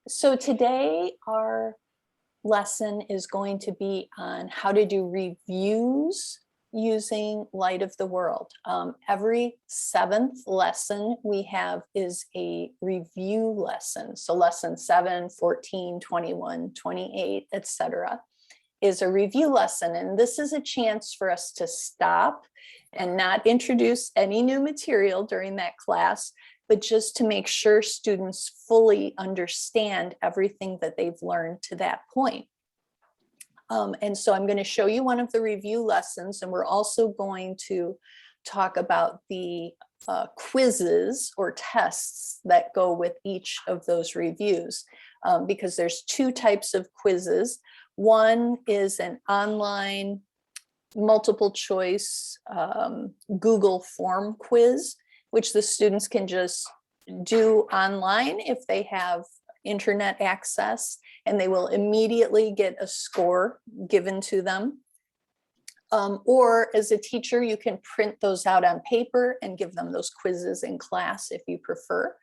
So today our lesson is going to be on how to do reviews using Light of the World. Every 7th lesson we have is a review lesson. So lesson 7, 14, 21, 28, etc. is a review lesson. And this is a chance for us to stop and not introduce any new material during that class, but just to make sure students fully understand everything that they've learned to that point. And so I'm going to show you one of the review lessons, and we're also going to talk about the quizzes or tests that go with each of those reviews, because there's 2 types of quizzes. One is an online multiple choice Google form quiz, which the students can just do online if they have internet access, and they will immediately get a score given to them. Or as a teacher, you can print those out on paper and give them those quizzes in class if you prefer.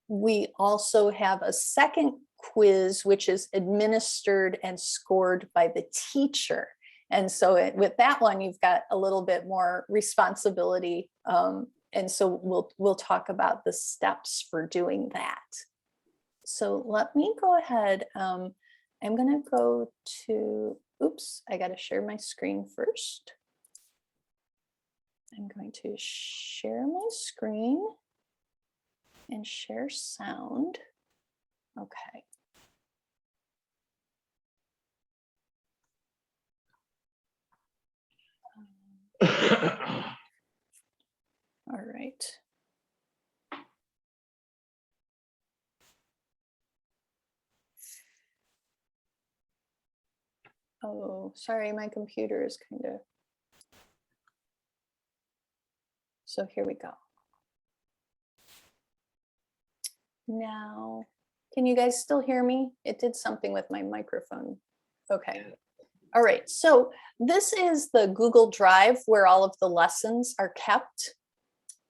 We also have a second quiz, which is administered and scored by the teacher. And so with that one, you've got a little bit more responsibility. And so we'll talk about the steps for doing that. So let me go ahead. I'm going to go to, oops, I got to share my screen first. I'm going to share my screen and share sound. Okay. All right. Oh, sorry, my computer is kind of. So here we go. Now, can you guys still hear me? It did something with my microphone. Okay. All right. So this is the Google Drive where all of the lessons are kept.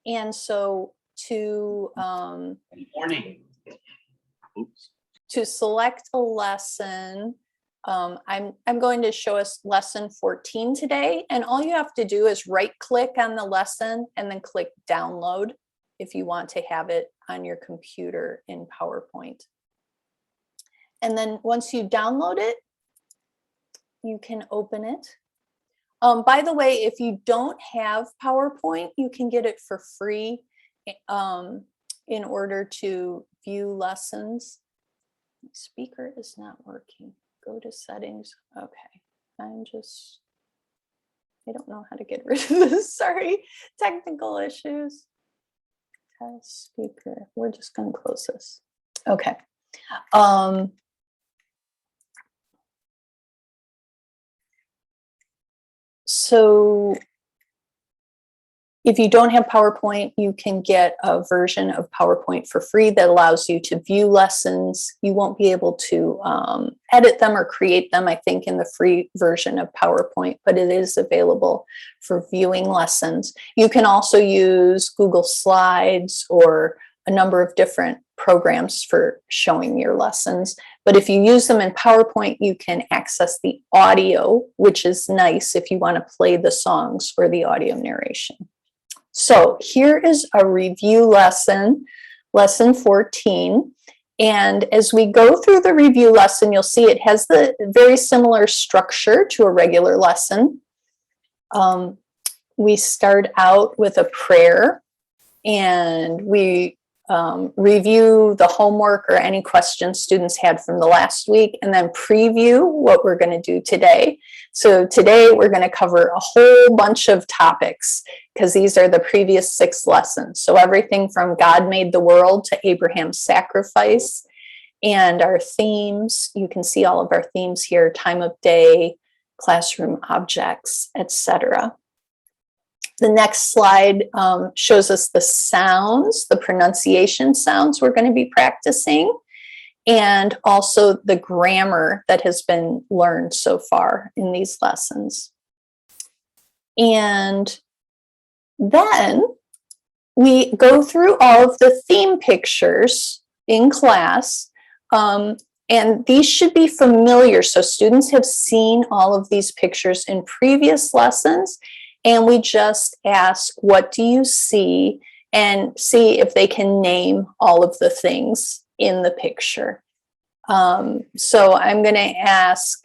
And so to morning. Oops. To select a lesson, I'm going to show us lesson 14 today, and all you have to do is right click on the lesson and then click download if you want to have it on your computer in PowerPoint. And then once you download it, you can open it. By the way, if you don't have PowerPoint, you can get it for free in order to view lessons. My speaker is not working. Go to settings. Okay, I don't know how to get rid of this. Sorry, technical issues. Test speaker. We're just going to close this. Okay. So if you don't have PowerPoint, you can get a version of PowerPoint for free that allows you to view lessons. You won't be able to edit them or create them, I think, in the free version of PowerPoint, but it is available for viewing lessons. You can also use Google Slides or a number of different programs for showing your lessons. But if you use them in PowerPoint, you can access the audio, which is nice if you want to play the songs or the audio narration. So here is a review lesson, lesson 14. And as we go through the review lesson, you'll see it has the very similar structure to a regular lesson. We start out with a prayer, and we review the homework or any questions students had from the last week, and then preview what we're going to do today. So today we're going to cover a whole bunch of topics because these are the previous 6 lessons. So everything from God made the world to Abraham's sacrifice, and our themes. You can see all of our themes here: time of day, classroom objects, etc. The next slide shows us the sounds, the pronunciation sounds we're going to be practicing, and also the grammar that has been learned so far in these lessons. And then we go through all of the theme pictures in class And these should be familiar. So students have seen all of these pictures in previous lessons. And we just ask, what do you see? And see if they can name all of the things in the picture. So I'm going to ask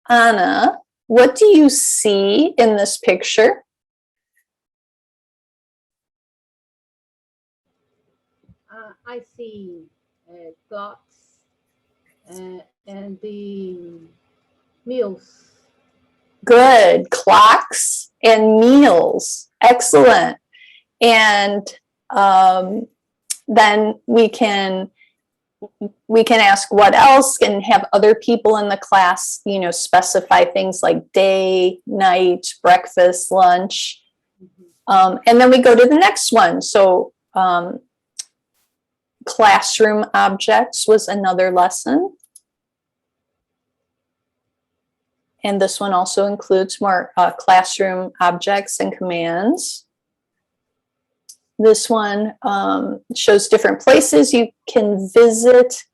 Anna, what do you see in this picture? I see clocks and the meals. Good. Clocks and meals. Excellent. And then we can ask what else, and have other people in the class, you know, specify things like day, night, breakfast, lunch. And then we go to the next one. So classroom objects was another lesson. And this one also includes more classroom objects and commands. This one shows different places you can visit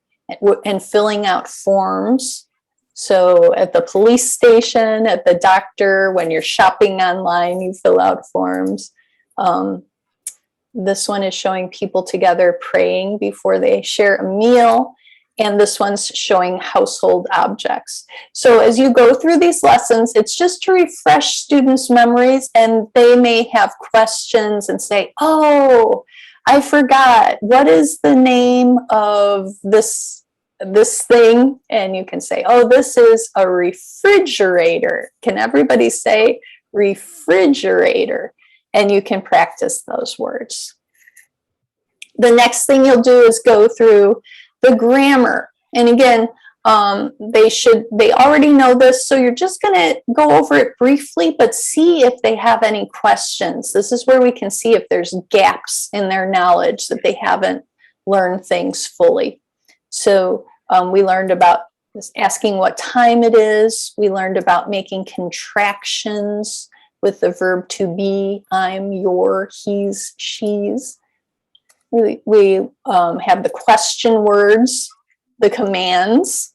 and filling out forms. So at the police station, at the doctor, when you're shopping online, you fill out forms. This one is showing people together praying before they share a meal. And this one's showing household objects. So as you go through these lessons, it's just to refresh students' memories, and they may have questions and say, oh, I forgot, what is the name of this thing? And you can say, oh, this is a refrigerator. Can everybody say refrigerator? And you can practice those words. The next thing you'll do is go through the grammar. And again, they already know this, so you're just going to go over it briefly, but see if they have any questions. This is where we can see if there's gaps in their knowledge, that they haven't learned things fully. So we learned about asking what time it is. We learned about making contractions with the verb to be, I'm, your, he's, she's. We have the question words, the commands,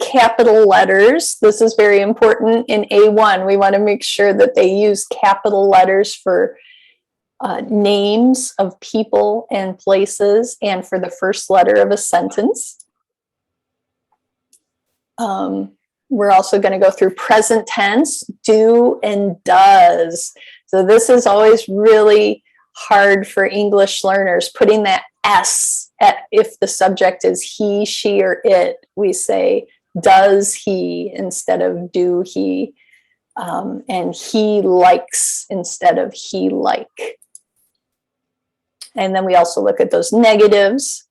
capital letters. This is very important in A1. We want to make sure that they use capital letters for names of people and places, and for the first letter of a sentence. We're also going to go through present tense, do and does. So this is always really hard for English learners, putting that S if the subject is he, she, or it. We say, does he instead of do he, and he likes instead of he like. And then we also look at those negatives,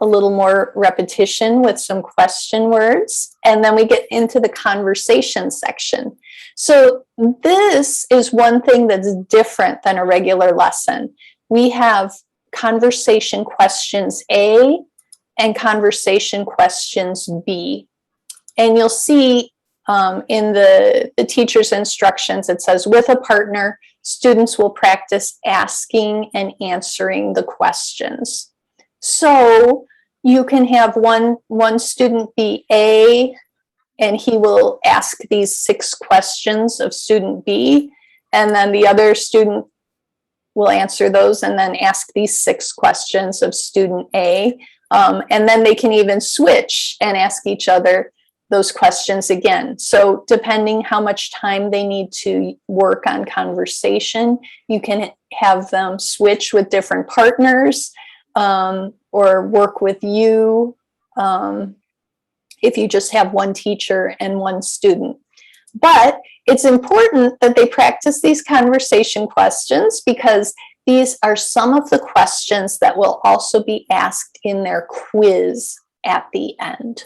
a little more repetition with some question words, and then we get into the conversation section. So this is one thing that's different than a regular lesson. We have conversation questions A and conversation questions B. And you'll see in the teacher's instructions, it says, with a partner, students will practice asking and answering the questions. So you can have one student be A, and he will ask these 6 questions of student B, and then the other student will answer those and then ask these 6 questions of student A. And then they can even switch and ask each other those questions again. So depending how much time they need to work on conversation, you can have them switch with different partners, or work with you if you just have one teacher and one student. But it's important that they practice these conversation questions, because these are some of the questions that will also be asked in their quiz at the end.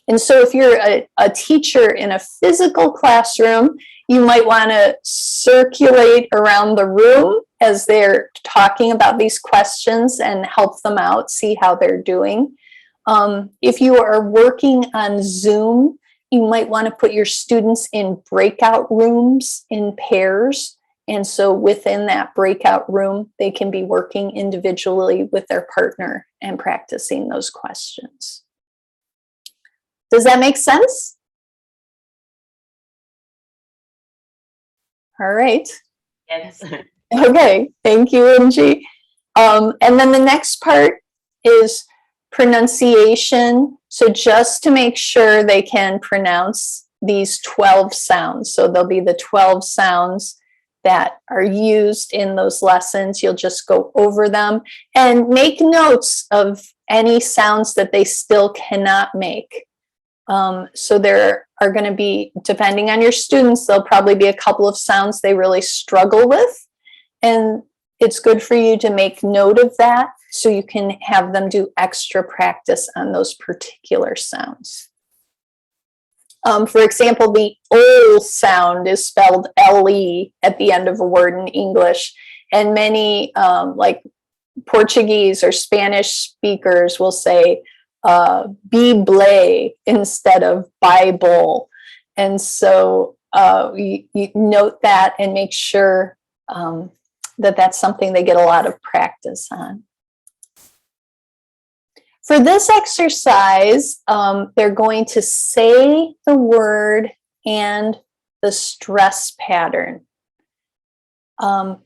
And so if you're a teacher in a physical classroom, you might want to circulate around the room as they're talking about these questions and help them out, see how they're doing. If you are working on Zoom, you might want to put your students in breakout rooms in pairs And so within that breakout room, they can be working individually with their partner and practicing those questions. Does that make sense? All right. Yes. Okay, thank you, Angie. And then the next part is pronunciation. So just to make sure they can pronounce these 12 sounds. So there'll be the 12 sounds that are used in those lessons. You'll just go over them and make notes of any sounds that they still cannot make. So there are going to be, depending on your students, there'll probably be a couple of sounds they really struggle with. And it's good for you to make note of that so you can have them do extra practice on those particular sounds. For example, the O sound is spelled L-E at the end of a word in English. And many like Portuguese or Spanish speakers will say Bible instead of Bible. And so you note that and make sure that that's something they get a lot of practice on. For this exercise, they're going to say the word and the stress pattern.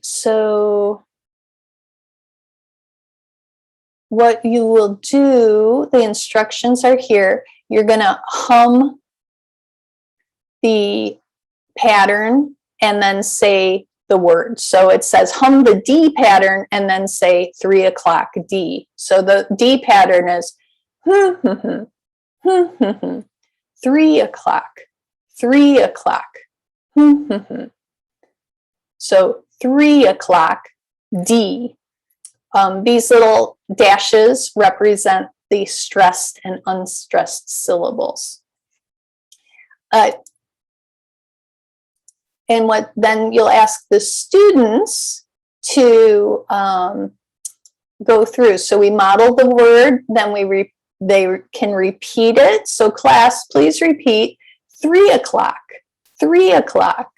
So what you will do, the instructions are here. You're going to hum the pattern and then say the word. So it says hum the D pattern and then say 3 o'clock D. So the D pattern is 3 o'clock, 3 o'clock. So 3 o'clock D. These little dashes represent the stressed and unstressed syllables. And what then you'll ask the students to go through. So we model the word, then they can repeat it. So class, please repeat 3 o'clock, 3 o'clock.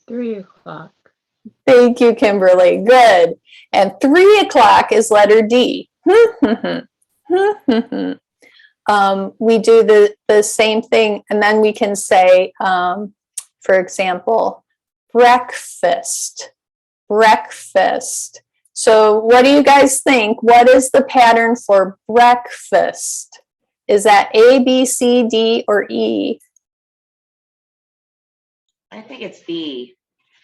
3 o'clock. Thank you, Kimberly. Good. And 3 o'clock is letter D. We do the same thing, and then we can say, for example, breakfast, breakfast. So what do you guys think? What is the pattern for breakfast? Is that A, B, C, D, or E? I think it's B.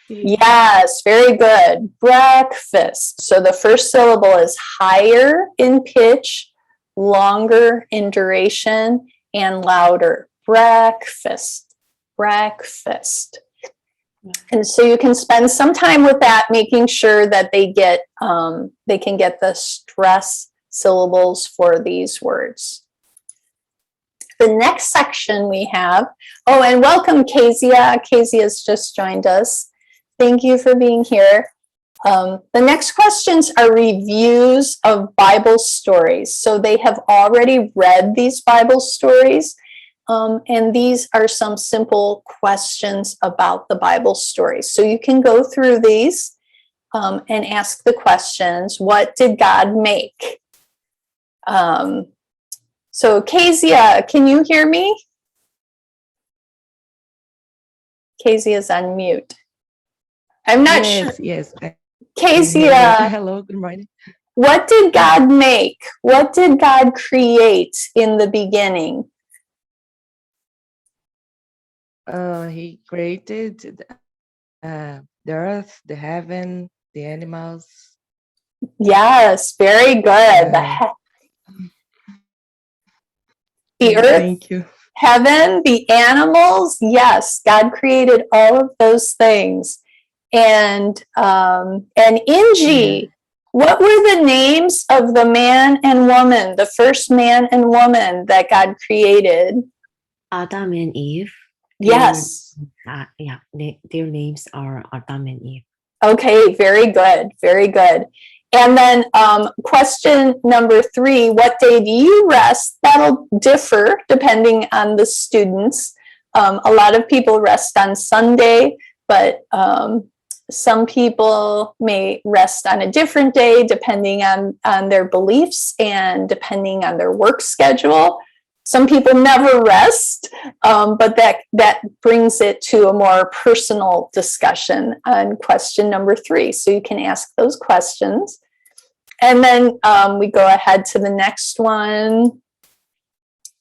Yes, very good. Breakfast. So the first syllable is higher in pitch, longer in duration, and louder. Breakfast, breakfast. And so you can spend some time with that, making sure that they can get the stress syllables for these words. The next section we have, oh, and welcome Kezia. Kezia's just joined us. Thank you for being here. The next questions are reviews of Bible stories. So they have already read these Bible stories, and these are some simple questions about the Bible stories. So you can go through these and ask the questions. What did God make? So Kezia, can you hear me? Kezia is on mute. I'm not sure. Yes. Kezia, Hello, good morning. what did God make? What did God create in the beginning? He created the earth, the heaven, the animals. Yes, very good. The earth, Thank you. heaven, the animals. Yes, God created all of those things. And Ingie, what were the names of the man and woman, the first man and woman that God created? Adam and Eve. Yes. Their names are Adam and Eve. Okay, very good, very good. And then question number 3, what day do you rest? That'll differ depending on the students. A lot of people rest on Sunday, but some people may rest on a different day depending on their beliefs and depending on their work schedule. Some people never rest, but that brings it to a more personal discussion on question number 3. So you can ask those questions. And then we go ahead to the next one.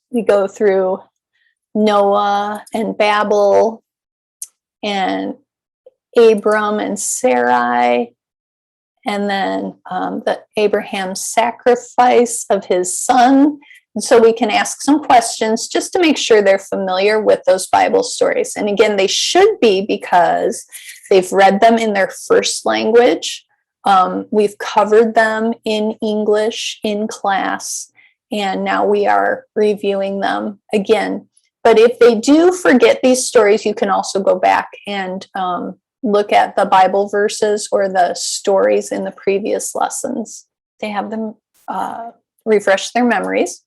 We go through Noah and Babel and Abram and Sarai, and then the Abraham's sacrifice of his son. And so we can ask some questions just to make sure they're familiar with those Bible stories. And again, they should be because they've read them in their first language. We've covered them in English in class, and now we are reviewing them again. But if they do forget these stories, you can also go back and look at the Bible verses or the stories in the previous lessons. They have them refresh their memories.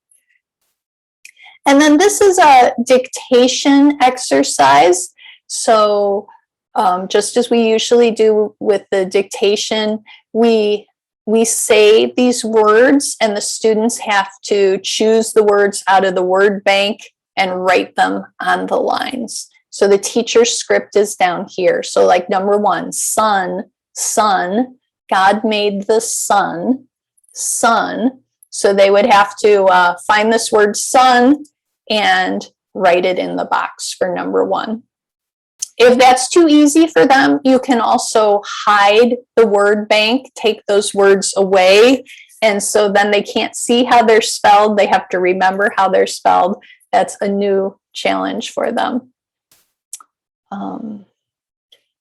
And then this is a dictation exercise. So just as we usually do with the dictation, we say these words and the students have to choose the words out of the word bank and write them on the lines. So the teacher's script is down here. So like number 1, sun, sun, God made the sun, sun. So they would have to find this word sun and write it in the box for number 1. If that's too easy for them, you can also hide the word bank, take those words away. And so then they can't see how they're spelled. They have to remember how they're spelled. That's a new challenge for them.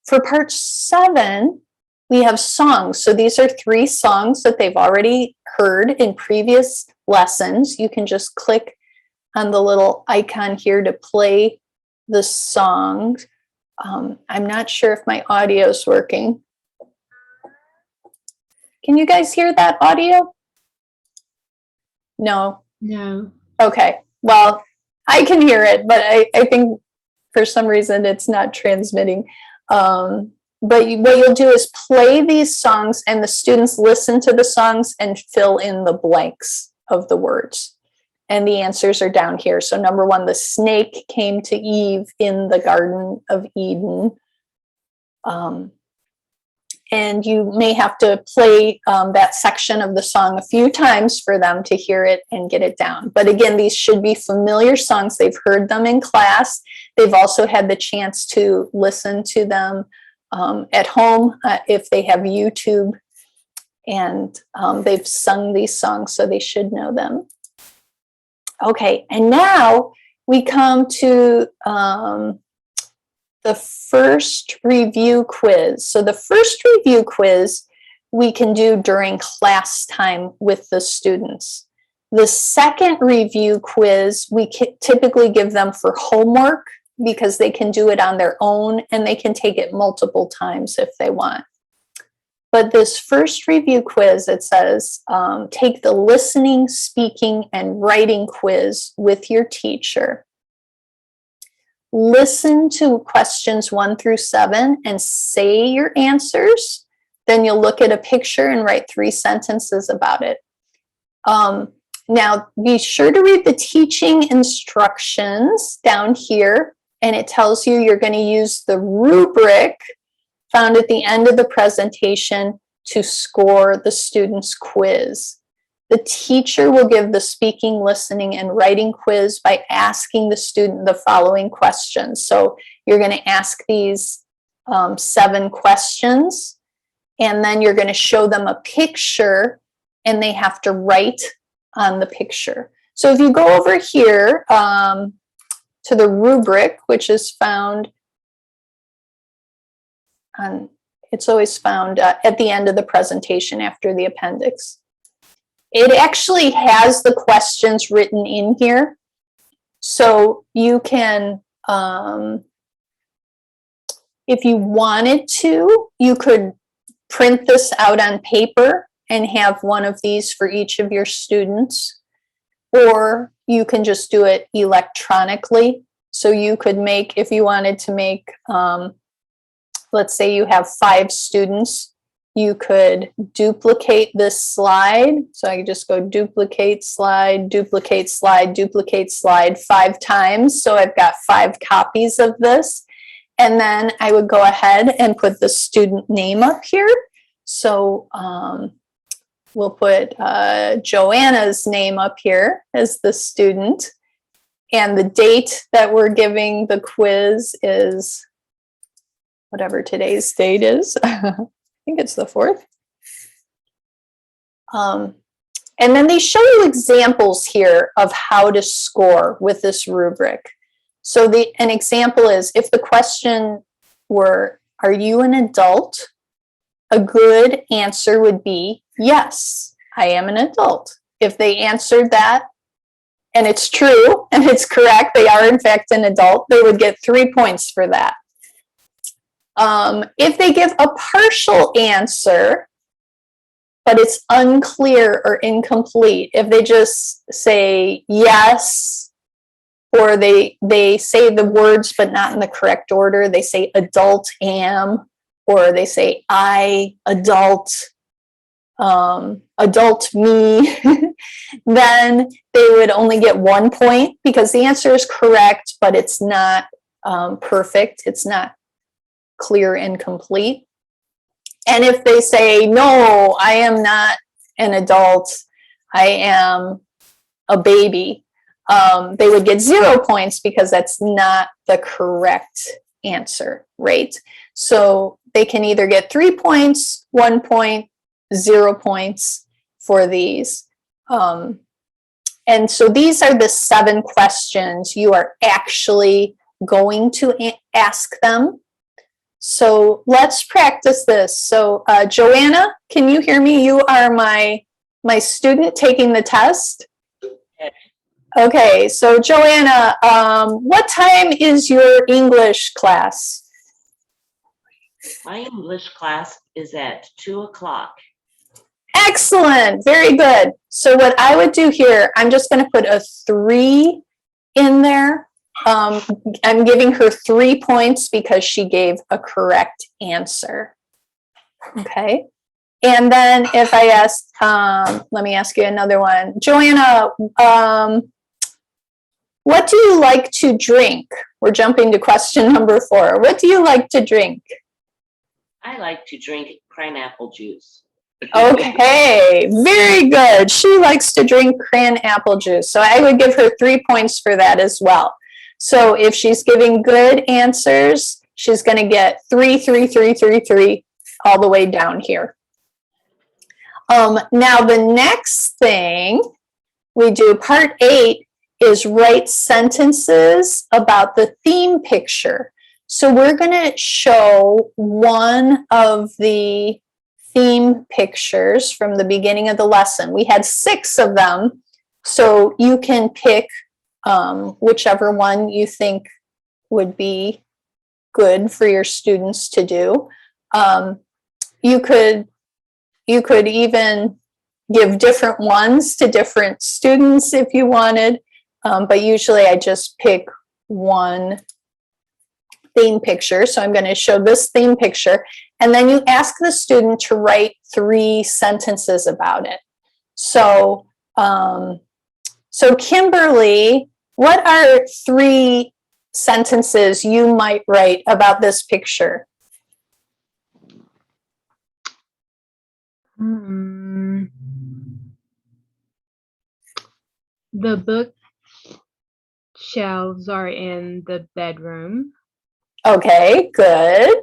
For part 7, we have songs. So these are 3 songs that they've already heard in previous lessons. You can just click on the little icon here to play the song. I'm not sure if my audio is working. Can you guys hear that audio? No? No. Okay. Well, I can hear it, but I think for some reason it's not transmitting. But what you'll do is play these songs and the students listen to the songs and fill in the blanks of the words. And the answers are down here. So number 1, the snake came to Eve in the Garden of Eden. And you may have to play that section of the song a few times for them to hear it and get it down. But again, these should be familiar songs. They've heard them in class. They've also had the chance to listen to them at home if they have YouTube. And they've sung these songs, so they should know them. Okay, and now we come to the first review quiz. So the first review quiz we can do during class time with the students. The second review quiz we typically give them for homework because they can do it on their own and they can take it multiple times if they want. But this first review quiz, it says, take the listening, speaking, and writing quiz with your teacher. Listen to questions 1 through 7 and say your answers. Then you'll look at a picture and write 3 sentences about it. Now, be sure to read the teaching instructions down here, and it tells you you're going to use the rubric found at the end of the presentation to score the student's quiz. The teacher will give the speaking, listening, and writing quiz by asking the student the following questions. So you're going to ask these 7 questions, and then you're going to show them a picture, and they have to write on the picture. So if you go over here to the rubric, which is found on, it's always found at the end of the presentation after the appendix. It actually has the questions written in here. So you can, if you wanted to, you could print this out on paper and have one of these for each of your students, or you can just do it electronically. So you could make, if you wanted to make, let's say you have 5 students, you could duplicate this slide. So I could just go duplicate slide, duplicate slide, duplicate slide 5 times. So I've got 5 copies of this. And then I would go ahead and put the student name up here. So we'll put Joanna's name up here as the student. And the date that we're giving the quiz is whatever today's date is. I think it's the 4th. And then they show you examples here of how to score with this rubric. So an example is, if the question were, are you an adult? A good answer would be, yes, I am an adult. If they answered that, and it's true, and it's correct, they are in fact an adult, they would get 3 points for that. If they give a partial answer, but it's unclear or incomplete, if they just say yes, or they say the words but not in the correct order, they say adult am, or they say I, adult, adult me, then they would only get 1 point because the answer is correct, but it's not perfect. It's not clear and complete. And if they say, no, I am not an adult, I am a baby, they would get 0 points because that's not the correct answer, right? So they can either get 3 points, 1 point, 0 points for these. And so these are the 7 questions you are actually going to ask them. So let's practice this. So Joanna, can you hear me? You are my student taking the test. Okay, so Joanna, what time is your English class? My English class is at 2 o'clock. Excellent, very good. So what I would do here, I'm just going to put a 3 in there. I'm giving her 3 points because she gave a correct answer. Okay. And then if I ask, let me ask you another one. Joanna, what do you like to drink? We're jumping to question number 4. What do you like to drink? I like to drink pineapple juice. Okay, very good. She likes to drink cran apple juice. So I would give her 3 points for that as well. So if she's giving good answers, she's going to get 3, 3, 3, 3, 3 all the way down here. Now the next thing we do, part 8, is write sentences about the theme picture. So we're going to show one of the theme pictures from the beginning of the lesson. We had 6 of them, so you can pick whichever one you think would be good for your students to do. You could even give different ones to different students if you wanted, but usually I just pick one theme picture. So I'm going to show this theme picture, and then you ask the student to write 3 sentences about it. So, so Kimberly, what are 3 sentences you might write about this picture? The bookshelves are in the bedroom. Okay, good.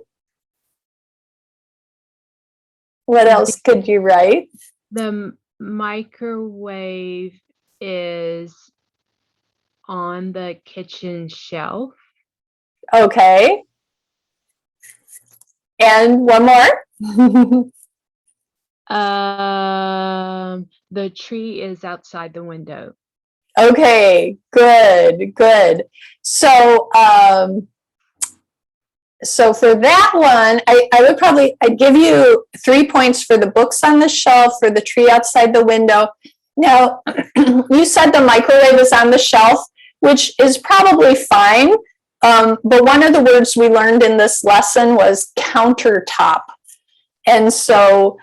What else could you write? The microwave is on the kitchen shelf. Okay. And one more? The tree is outside the window. Okay, good, good. So, so for that one, I'd give you 3 points for the books on the shelf, for the tree outside the window. Now, you said the microwave is on the shelf. which is probably fine. But one of the words we learned in this lesson was countertop. And so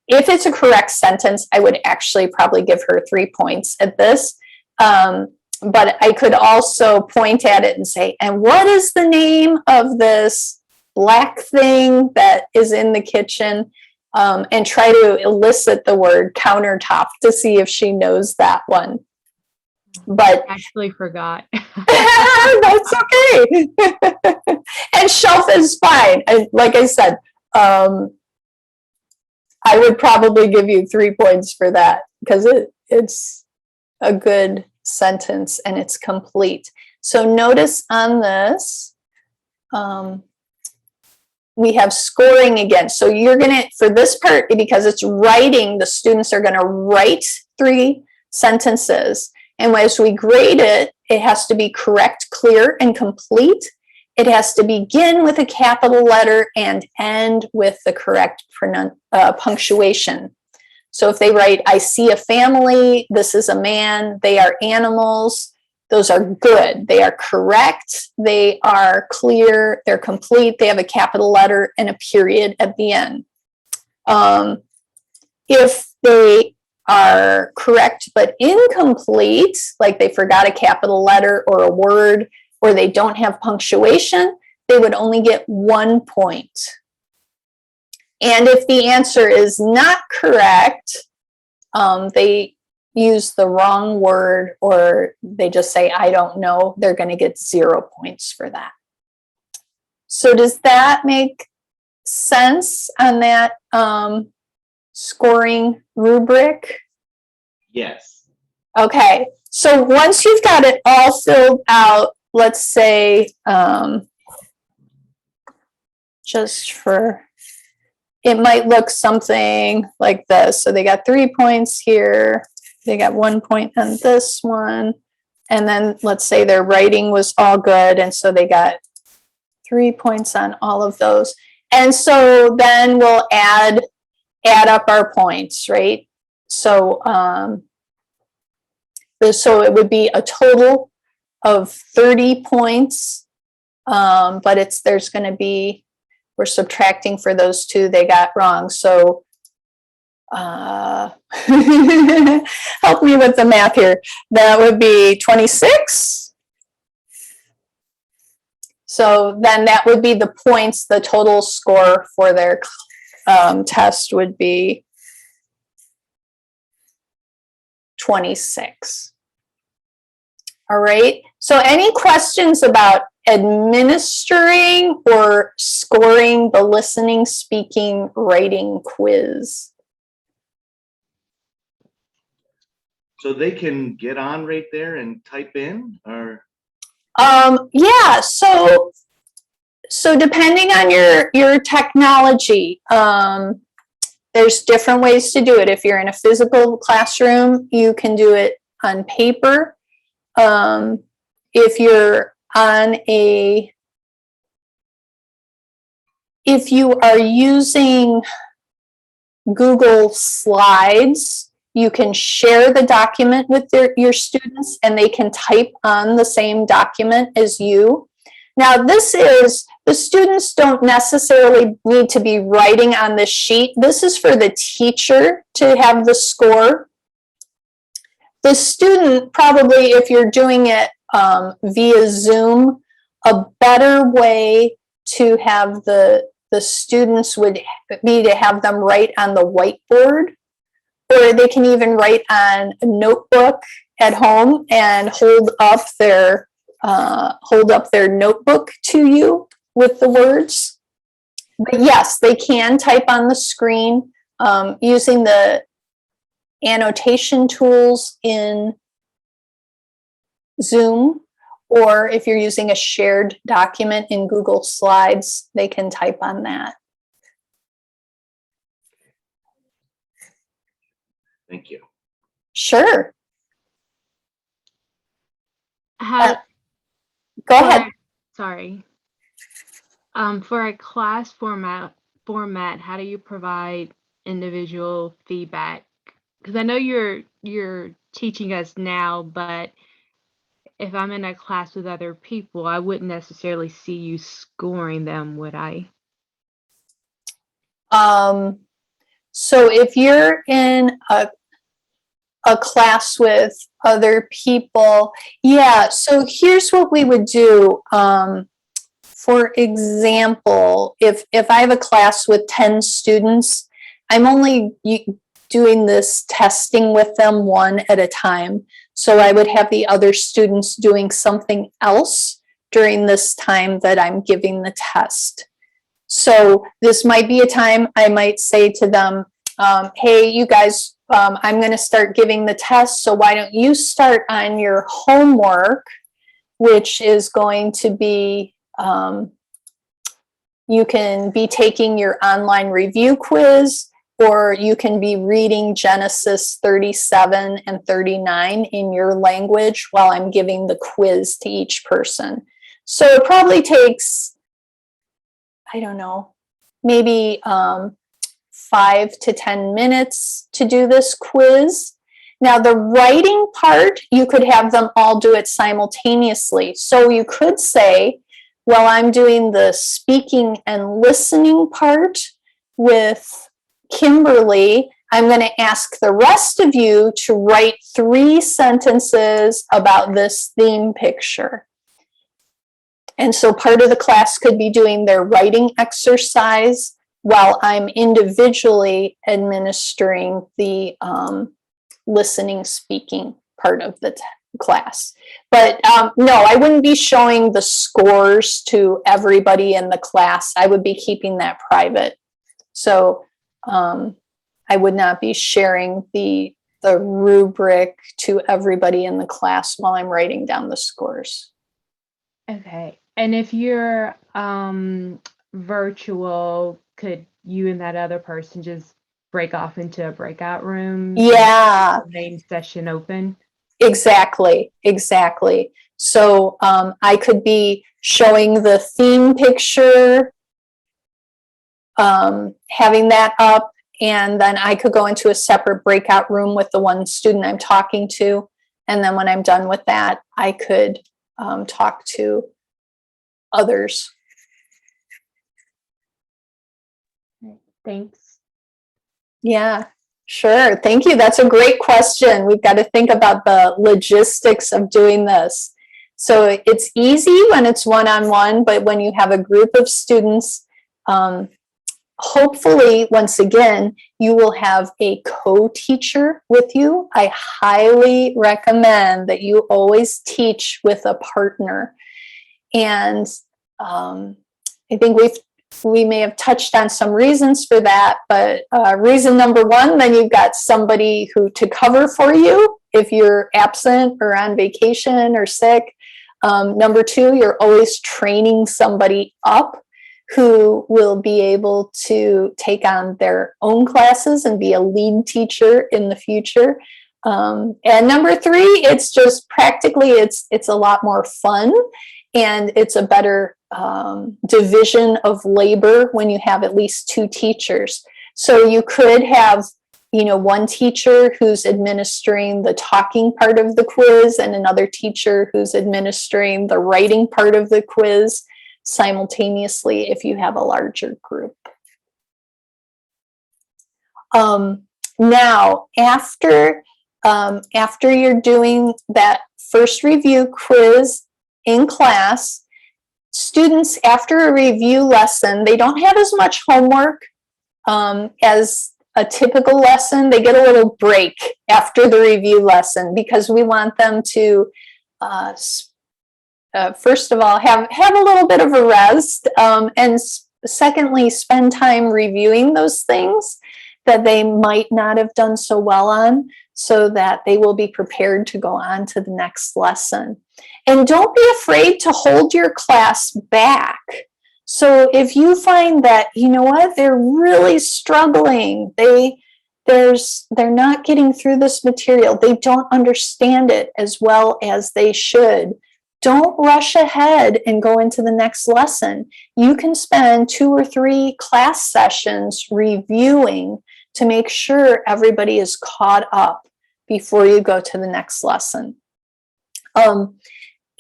if it's a correct sentence, I would actually probably give her 3 points at this. But I could also point at it and say, and what is the name of this black thing that is in the kitchen? And try to elicit the word countertop to see if she knows that one. But Actually forgot. that's okay. And shelf is fine. And like I said, I would probably give you 3 points for that because it's a good sentence and it's complete. So notice on this, we have scoring again. So you're gonna, for this part, because it's writing, the students are gonna write 3 sentences. And as we grade it, it has to be correct, clear, and complete. It has to begin with a capital letter and end with the correct punctuation. So if they write, I see a family, this is a man, they are animals, those are good. They are correct, they are clear, they're complete, they have a capital letter and a period at the end. If they are correct but incomplete, like they forgot a capital letter or a word, or they don't have punctuation, they would only get 1 point. And if the answer is not correct, they use the wrong word or they just say, I don't know, they're going to get 0 points for that. So does that make sense on that scoring rubric? Yes. Okay, so once you've got it all filled out, let's say, just for, it might look something like this. So they got 3 points here. They got 1 point on this one. And then let's say their writing was all good. And so they got 3 points on all of those. And so then we'll add up our points, right? So, so it would be a total of 30 points, but there's going to be, we're subtracting for those 2 they got wrong. So help me with the math here. That would be 26. So then that would be the points, the total score for their test would be 26. All right. So any questions about administering or scoring the listening, speaking, writing quiz? So they can get on right there and type in, or? Yeah, so depending on your technology, there's different ways to do it. If you're in a physical classroom, you can do it on paper. If you're on if you are using Google Slides, you can share the document with your students and they can type on the same document as you. Now this is, the students don't necessarily need to be writing on this sheet. This is for the teacher to have the score. The student, probably if you're doing it via Zoom, a better way to have the students would be to have them write on the whiteboard, or they can even write on a notebook at home and hold up their notebook to you with the words. But yes, they can type on the screen using the annotation tools in Zoom, or if you're using a shared document in Google Slides, they can type on that. Thank you. Sure. How, Go ahead. sorry. For a class format, how do you provide individual feedback? Because I know you're teaching us now, but if I'm in a class with other people, I wouldn't necessarily see you scoring them, would I? So if you're in a class with other people, yeah, so here's what we would do. For example, if I have a class with 10 students, I'm only doing this testing with them one at a time. So I would have the other students doing something else during this time that I'm giving the test. So this might be a time I might say to them, hey, you guys, I'm going to start giving the test. So why don't you start on your homework, which is going to be, you can be taking your online review quiz, or you can be reading Genesis 37 and 39 in your language while I'm giving the quiz to each person. So it probably takes, I don't know, maybe 5 to 10 minutes to do this quiz. Now the writing part, you could have them all do it simultaneously. So you could say, well, I'm doing the speaking and listening part with Kimberly, I'm going to ask the rest of you to write 3 sentences about this theme picture. And so part of the class could be doing their writing exercise while I'm individually administering the listening, speaking part of the class. But no, I wouldn't be showing the scores to everybody in the class. I would be keeping that private. So I would not be sharing the rubric to everybody in the class while I'm writing down the scores. Okay. And if you're virtual, could you and that other person just break off into a breakout room? Yeah. The main session open? Exactly. So I could be showing the theme picture, having that up, and then I could go into a separate breakout room with the one student I'm talking to. And then when I'm done with that, I could talk to others. Thanks. Yeah, sure. Thank you. That's a great question. We've got to think about the logistics of doing this. So it's easy when it's one-on-one, but when you have a group of students, hopefully, once again, you will have a co-teacher with you. I highly recommend that you always teach with a partner. And I think we may have touched on some reasons for that, but reason number 1, then you've got somebody to cover for you if you're absent or on vacation or sick. Number 2, you're always training somebody up who will be able to take on their own classes and be a lead teacher in the future. And number 3, it's just practically, it's a lot more fun, and it's a better division of labor when you have at least 2 teachers. So you could have, one teacher who's administering the talking part of the quiz and another teacher who's administering the writing part of the quiz simultaneously if you have a larger group. Now, after you're doing that first review quiz in class, students, after a review lesson, they don't have as much homework as a typical lesson. They get a little break after the review lesson because we want them to, first of all, have a little bit of a rest, and secondly, spend time reviewing those things that they might not have done so well on, so that they will be prepared to go on to the next lesson. And don't be afraid to hold your class back. So if you find that, they're really struggling, they're not getting through this material, they don't understand it as well as they should, don't rush ahead and go into the next lesson. You can spend 2 or 3 class sessions reviewing to make sure everybody is caught up before you go to the next lesson.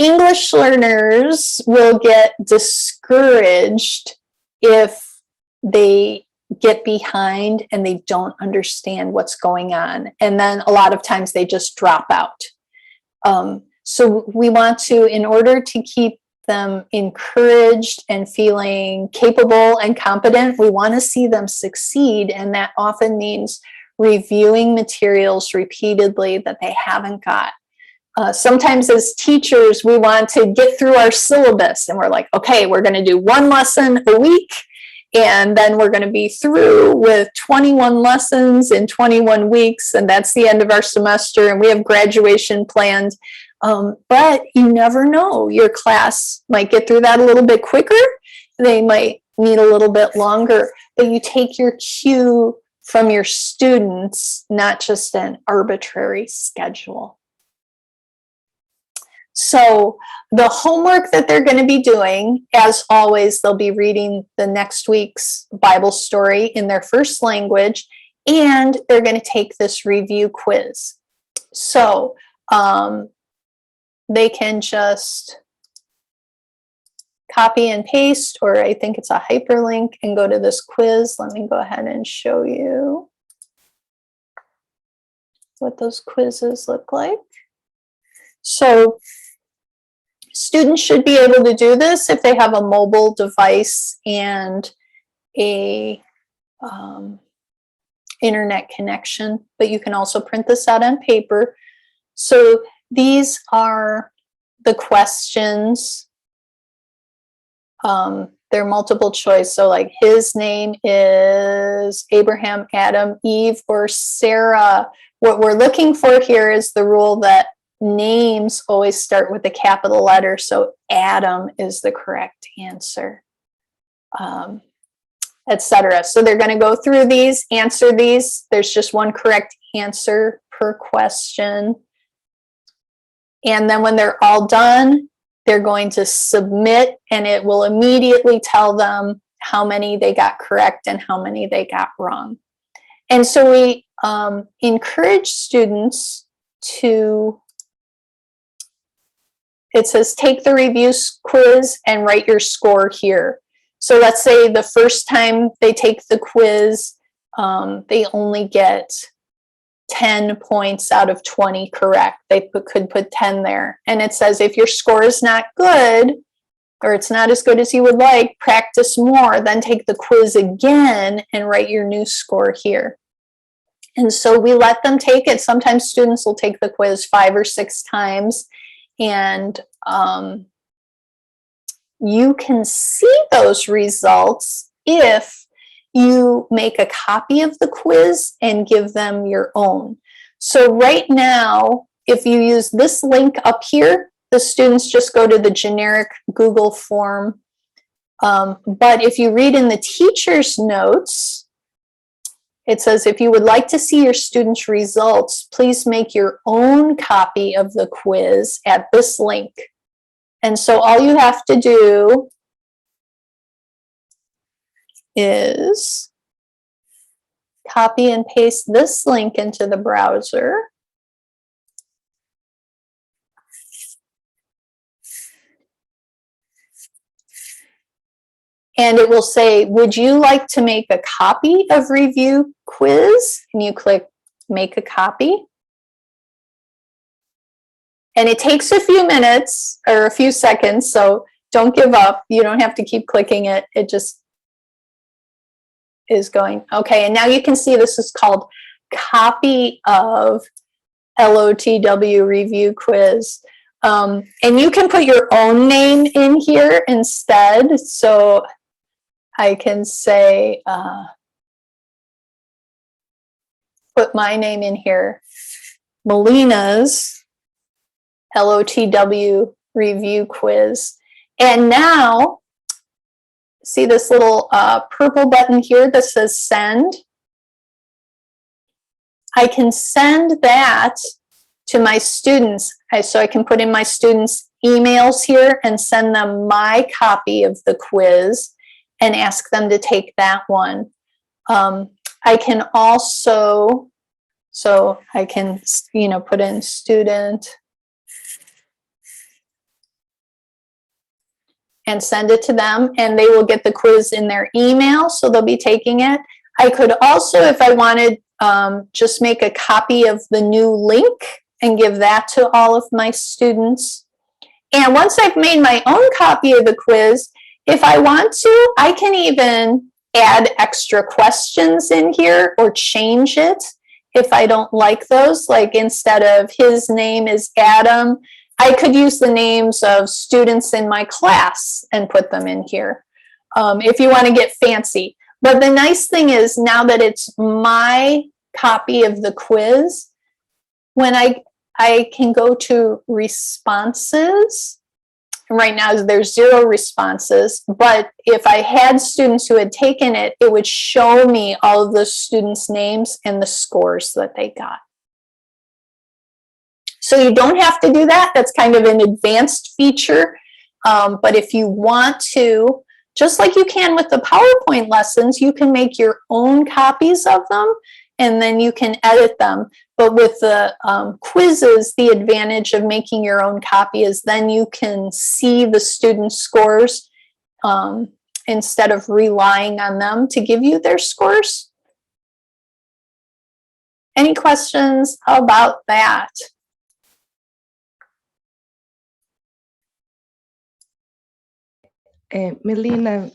English learners will get discouraged if they get behind and they don't understand what's going on. And then a lot of times they just drop out. So we want to, in order to keep them encouraged and feeling capable and competent, we want to see them succeed. And that often means reviewing materials repeatedly that they haven't got. Sometimes as teachers, we want to get through our syllabus and we're like, okay, we're going to do one lesson a week. And then we're going to be through with 21 lessons in 21 weeks. And that's the end of our semester. And we have graduation planned. But you never know. Your class might get through that a little bit quicker. They might need a little bit longer. But you take your cue from your students, not just an arbitrary schedule. So the homework that they're going to be doing, as always, they'll be reading the next week's Bible story in their first language, and they're going to take this review quiz. So they can just copy and paste, or I think it's a hyperlink, and go to this quiz. Let me go ahead and show you what those quizzes look like. So students should be able to do this if they have a mobile device and a internet connection, but you can also print this out on paper. So these are the questions. They're multiple choice. So like, his name is Abraham, Adam, Eve, or Sarah. What we're looking for here is the rule that names always start with a capital letter. So Adam is the correct answer, etc. So they're going to go through these, answer these. There's just one correct answer per question. And then when they're all done, they're going to submit, and it will immediately tell them how many they got correct and how many they got wrong. And so we encourage students to, it says, take the review quiz and write your score here. So let's say the first time they take the quiz, they only get 10 points out of 20 correct. They could put 10 there. And it says, if your score is not good, or it's not as good as you would like, practice more, then take the quiz again and write your new score here. And so we let them take it. Sometimes students will take the quiz 5 or 6 times, and you can see those results if you make a copy of the quiz and give them your own. So right now, if you use this link up here, the students just go to the generic Google form. But if you read in the teacher's notes, it says, if you would like to see your students' results, please make your own copy of the quiz at this link. And so all you have to do is copy and paste this link into the browser. And it will say, would you like to make a copy of review quiz? And you click make a copy. And it takes a few minutes or a few seconds, so don't give up. You don't have to keep clicking it. It just is going. Okay, and now you can see this is called copy of LOTW review quiz. And you can put your own name in here instead. So I can say, put my name in here, Melina's LOTW review quiz. And now, see this little purple button here that says send? I can send that to my students. So I can put in my students' emails here and send them my copy of the quiz and ask them to take that one. I can also, so I can, put in student and send it to them, and they will get the quiz in their email, so they'll be taking it. I could also, if I wanted, just make a copy of the new link and give that to all of my students. And once I've made my own copy of the quiz, if I want to, I can even add extra questions in here or change it if I don't like those. Like instead of his name is Adam, I could use the names of students in my class and put them in here if you want to get fancy. But the nice thing is now that it's my copy of the quiz, when I can go to responses. Right now there's 0 responses, but if I had students who had taken it, it would show me all of the students' names and the scores that they got. So you don't have to do that. That's kind of an advanced feature. But if you want to, just like you can with the PowerPoint lessons, you can make your own copies of them and then you can edit them. But with the quizzes, the advantage of making your own copy is then you can see the student scores instead of relying on them to give you their scores. Any questions about that? Melina,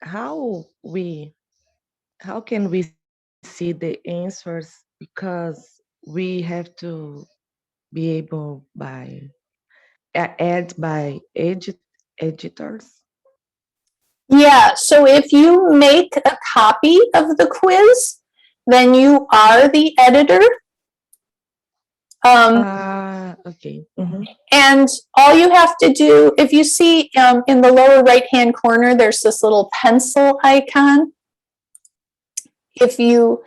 how can we see the answers, because we have to be able by add by editors? Yeah, so if you make a copy of the quiz, then you are the editor. Okay. Mhm. And all you have to do, if you see in the lower right-hand corner, there's this little pencil icon. If you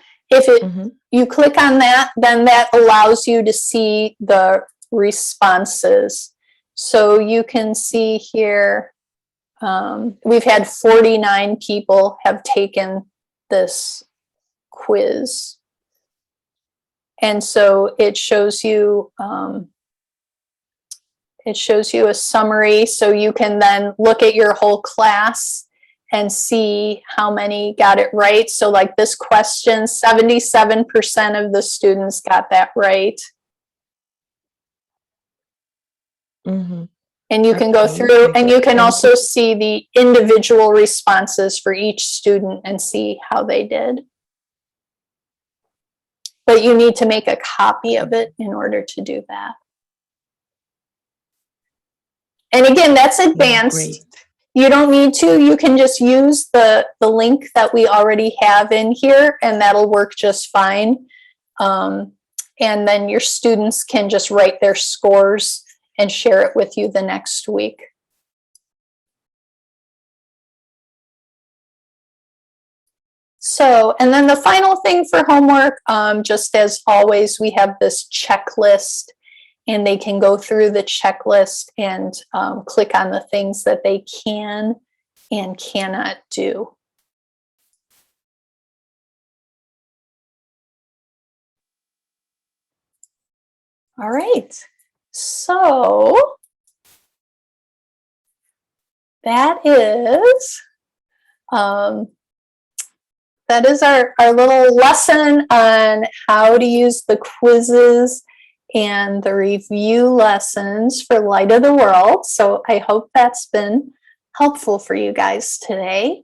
click on that, then that allows you to see the responses. So you can see here, we've had 49 people have taken this quiz. And so it shows you a summary, so you can then look at your whole class and see how many got it right. So like this question, 77% of the students got that right. Mhm. And you can go Okay, through okay. and you can Thank also see the individual responses for each student and see how they did. But you need to make a copy of it in order to do that. And again, that's advanced. Great. You don't need to. You can just use the link that we already have in here, and that'll work just fine. And then your students can just write their scores and share it with you the next week. So, and then the final thing for homework, just as always, we have this checklist, and they can go through the checklist and click on the things that they can and cannot do. All right, so that is our little lesson on how to use the quizzes and the review lessons for Light of the World. So I hope that's been helpful for you guys today.